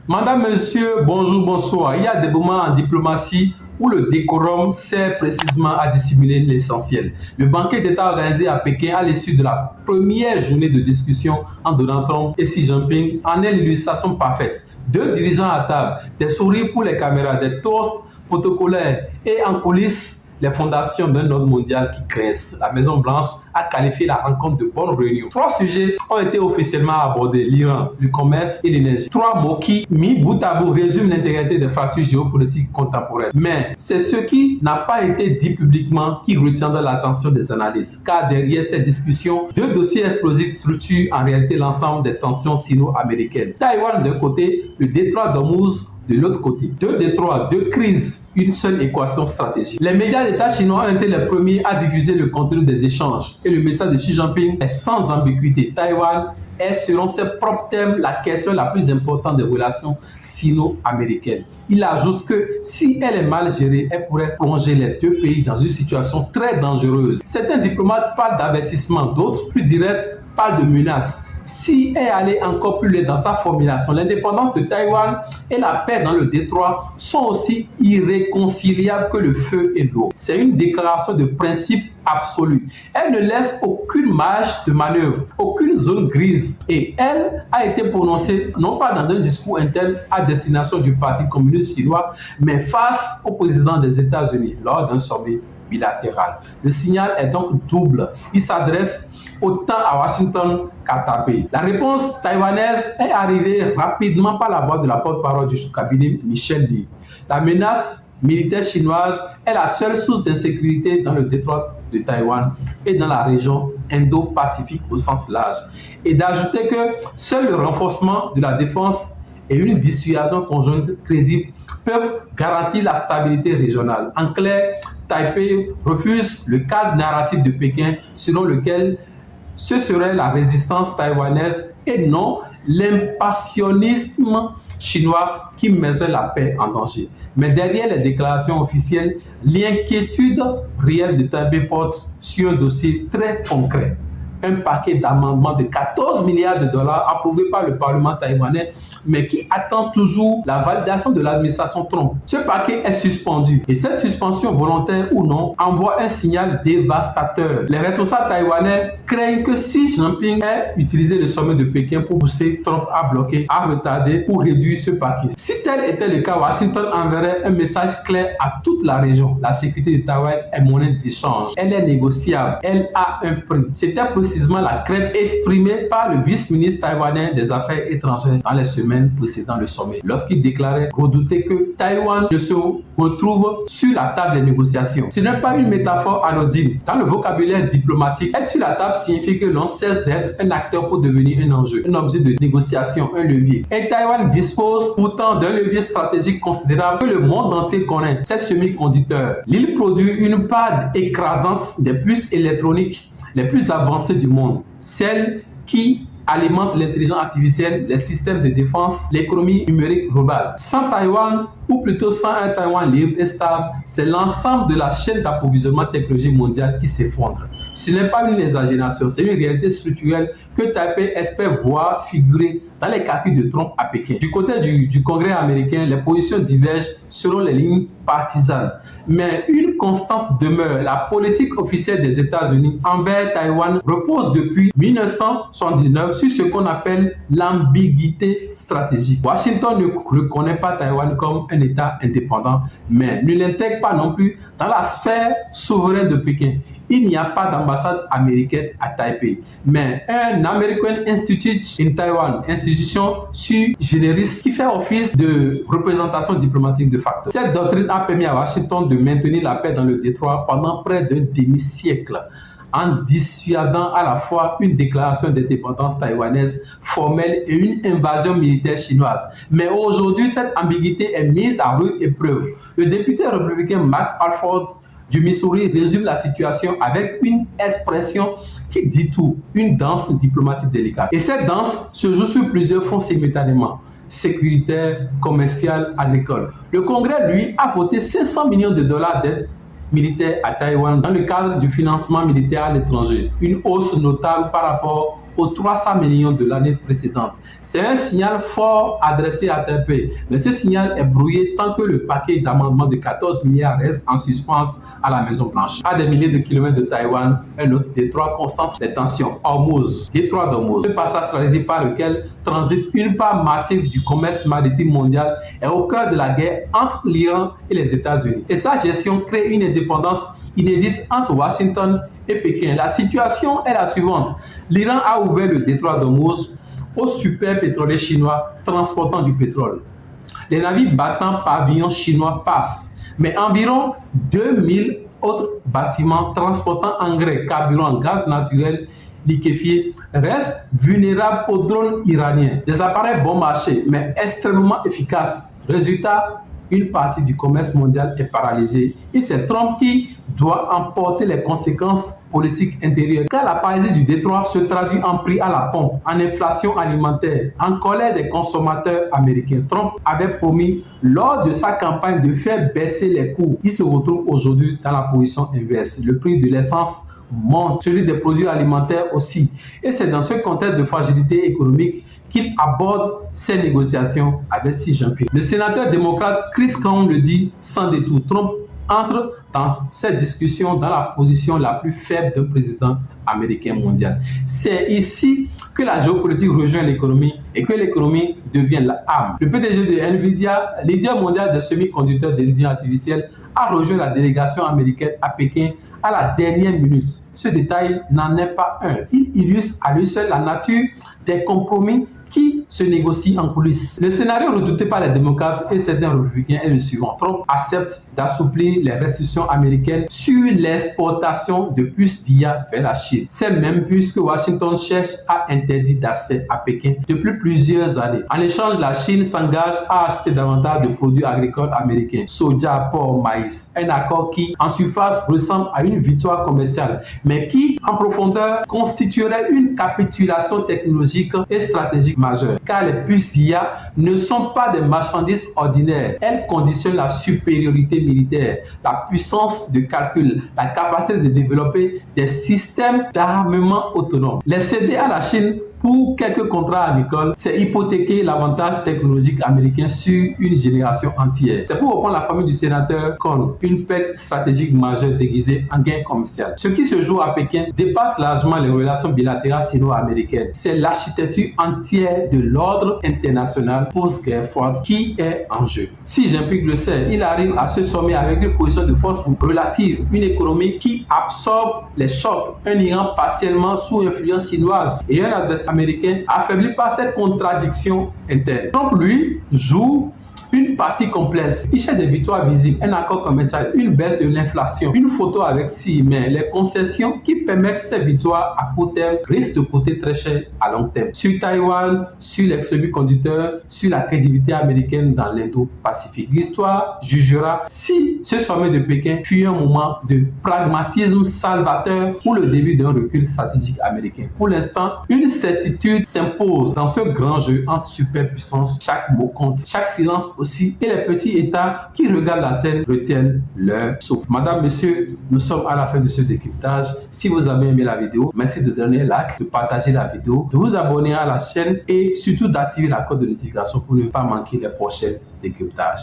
Madame, monsieur, bonjour, bonsoir. Il y a des moments en diplomatie où le décorum sert précisément à dissimuler l'essentiel. Le banquet d'État organisé à Pékin à l'issue de la première journée de discussion entre Donald Trump et Xi Jinping en est l'illustration parfaite. Deux dirigeants à table, des sourires pour les caméras, des toasts protocolaires et en coulisses les fondations d'un ordre mondial qui crève. La Maison-Blanche a qualifié la rencontre de bonne réunion. Trois sujets ont été officiellement abordés: l'Iran, le commerce et l'énergie. Trois mots qui, mis bout à bout, résument l'intégralité des fractures géopolitiques contemporaines. Mais c'est ce qui n'a pas été dit publiquement qui retient l'attention des analystes. Car derrière ces discussions, deux dossiers explosifs structurent en réalité l'ensemble des tensions sino-américaines. Taïwan d'un côté, le détroit d'Ormuz de l'autre côté. Deux détroits, deux crises, une seule équation stratégique. Les médias d'État chinois ont été les premiers à diffuser le contenu des échanges et le message de Xi Jinping est sans ambiguïté. Taïwan est, selon ses propres termes, la question la plus importante des relations sino-américaines. Il ajoute que si elle est mal gérée, elle pourrait plonger les deux pays dans une situation très dangereuse. Certains diplomates parlent d'avertissement, d'autres, plus directs, parlent de menaces. Si elle allait encore plus loin dans sa formulation, l'indépendance de Taïwan et la paix dans le détroit sont aussi irréconciliables que le feu et l'eau. C'est une déclaration de principe absolue. Elle ne laisse aucune marge de manœuvre, aucune zone grise. Et elle a été prononcée non pas dans un discours interne à destination du Parti communiste chinois, mais face au président des États-Unis lors d'un sommet bilatéral. Le signal est donc double. Il s'adresse autant à Washington qu'à Taipei. La réponse taïwanaise est arrivée rapidement par la voix de la porte-parole du cabinet Michel Lee. La menace militaire chinoise est la seule source d'insécurité dans le détroit de Taïwan et dans la région Indo-Pacifique au sens large. Et d'ajouter que seul le renforcement de la défense et une dissuasion conjointe crédible peuvent garantir la stabilité régionale. En clair, Taipei refuse le cadre narratif de Pékin selon lequel ce serait la résistance taïwanaise et non l'impassionnisme chinois qui mettrait la paix en danger. Mais derrière les déclarations officielles, l'inquiétude réelle de Taipei porte sur un dossier très concret. Un paquet d'amendements de 14 milliards de dollars approuvé par le Parlement taïwanais, mais qui attend toujours la validation de l'administration Trump. Ce paquet est suspendu et cette suspension, volontaire ou non, envoie un signal dévastateur. Les responsables taïwanais craignent que si Jinping ait utilisé le sommet de Pékin pour pousser Trump à bloquer, à retarder ou réduire ce paquet. Si tel était le cas, Washington enverrait un message clair à toute la région. La sécurité de Taïwan est monnaie d'échange. Elle est négociable. Elle a un prix. C'était précisément la crainte exprimée par le vice-ministre taïwanais des Affaires étrangères dans les semaines précédant le sommet, lorsqu'il déclarait redouter que Taïwan ne se retrouve sur la table des négociations. Ce n'est pas une métaphore anodine. Dans le vocabulaire diplomatique, être sur la table signifie que l'on cesse d'être un acteur pour devenir un enjeu, un objet de négociation, un levier. Et Taïwan dispose pourtant d'un levier stratégique considérable que le monde entier connaît, c'est semi-conducteurs. L'île produit une part écrasante des puces électroniques les plus avancées du monde, celles qui alimentent l'intelligence artificielle, les systèmes de défense, l'économie numérique globale. Sans Taïwan, ou plutôt sans un Taïwan libre et stable, c'est l'ensemble de la chaîne d'approvisionnement technologique mondiale qui s'effondre. Ce n'est pas une exagération, c'est une réalité structurelle que Taipei espère voir figurer dans les calculs de Trump à Pékin. Du côté du Congrès américain, les positions divergent selon les lignes partisanes. Mais une constante demeure. La politique officielle des États-Unis envers Taïwan repose depuis 1979 sur ce qu'on appelle l'ambiguïté stratégique. Washington ne reconnaît pas Taïwan comme un État indépendant, mais ne l'intègre pas non plus dans la sphère souveraine de Pékin. Il n'y a pas d'ambassade américaine à Taipei, mais un American Institute in Taiwan, institution sui generis qui fait office de représentation diplomatique de facto. Cette doctrine a permis à Washington de maintenir la paix dans le détroit pendant près d'un demi-siècle, en dissuadant à la fois une déclaration d'indépendance taïwanaise formelle et une invasion militaire chinoise. Mais aujourd'hui, cette ambiguïté est mise à rude épreuve. Le député républicain Mark Alford du Missouri résume la situation avec une expression qui dit tout, une danse diplomatique délicate. Et cette danse se joue sur plusieurs fronts simultanément: sécuritaire, commercial, agricole. Le Congrès, lui, a voté 500 millions de dollars d'aide militaire à Taïwan dans le cadre du financement militaire à l'étranger, une hausse notable par rapport aux 300 millions de l'année précédente. C'est un signal fort adressé à Taipei, mais ce signal est brouillé tant que le paquet d'amendements de 14 milliards reste en suspens à la Maison-Blanche. À des milliers de kilomètres de Taïwan, un autre détroit concentre les tensions. Hormuz, détroit d'Hormuz, ce passage traversé par lequel transite une part massive du commerce maritime mondial, est au cœur de la guerre entre l'Iran et les États-Unis. Et sa gestion crée une indépendance inédite entre Washington et Pékin. La situation est la suivante. L'Iran a ouvert le détroit d'Hormuz aux super pétroliers chinois transportant du pétrole. Les navires battant pavillon chinois passent, mais environ 2000 autres bâtiments transportant engrais, carburant, gaz naturel liquéfié restent vulnérables aux drones iraniens. Des appareils bon marché, mais extrêmement efficaces. Résultat, une partie du commerce mondial est paralysée et c'est Trump qui doit en porter les conséquences politiques intérieures. Car la paralysie du détroit se traduit en prix à la pompe, en inflation alimentaire, en colère des consommateurs américains. Trump avait promis lors de sa campagne de faire baisser les coûts. Il se retrouve aujourd'hui dans la position inverse. Le prix de l'essence monte, celui des produits alimentaires aussi. Et c'est dans ce contexte de fragilité économique qu'il aborde ces négociations avec Xi Jinping. Le sénateur démocrate Chris Cohn le dit sans détour. Trump entre dans cette discussion dans la position la plus faible d'un président américain mondial. C'est ici que la géopolitique rejoint l'économie et que l'économie devient l'arme. Le PDG de Nvidia, leader mondial des semi-conducteurs d'intelligence artificielle, a rejoint la délégation américaine à Pékin à la dernière minute. Ce détail n'en est pas un. Il illustre à lui seul la nature des compromis qui se négocient en coulisses. Le scénario redouté par les démocrates et certains républicains est le suivant. Trump accepte d'assouplir les restrictions américaines sur l'exportation de puces d'IA vers la Chine. C'est même puisque Washington cherche à interdire d'accès à Pékin depuis plusieurs années. En échange, la Chine s'engage à acheter davantage de produits agricoles américains, soja, porc, maïs. Un accord qui, en surface, ressemble à une victoire commerciale, mais qui, en profondeur, constituerait une capitulation technologique et stratégique majeure. Car les puces d'IA ne sont pas des marchandises ordinaires. Elles conditionnent la supériorité militaire, la puissance de calcul, la capacité de développer des systèmes d'armement autonomes. Les céder à la Chine pour quelques contrats agricoles, c'est hypothéquer l'avantage technologique américain sur une génération entière. C'est pour reprendre la formule du sénateur Cohn, une perte stratégique majeure déguisée en gain commercial. Ce qui se joue à Pékin dépasse largement les relations bilatérales sino-américaines. C'est l'architecture entière de l'ordre international post-guerre froide qui est en jeu. Si Jinping le sait, il arrive à ce sommet avec une position de force relative, une économie qui absorbe les chocs, un Iran partiellement sous influence chinoise et un adversaire américain affaibli par cette contradiction interne. Donc lui joue une partie complexe. Il cherche des victoires visibles, un accord commercial, une baisse de l'inflation, une photo avec Xi, mais les concessions qui permettent ces victoires à court terme risquent de coûter très cher à long terme. Sur Taïwan, sur les semi-conducteurs, sur la crédibilité américaine dans l'Indo-Pacifique. L'histoire jugera si ce sommet de Pékin fut un moment de pragmatisme salvateur ou le début d'un recul stratégique américain. Pour l'instant, une certitude s'impose dans ce grand jeu entre superpuissances. Chaque mot compte, chaque silence aussi, et les petits États qui regardent la scène retiennent leur souffle. Madame, Monsieur, nous sommes à la fin de ce décryptage. Si vous avez aimé la vidéo, merci de donner like, de partager la vidéo, de vous abonner à la chaîne et surtout d'activer la cloche de notification pour ne pas manquer les prochains décryptages.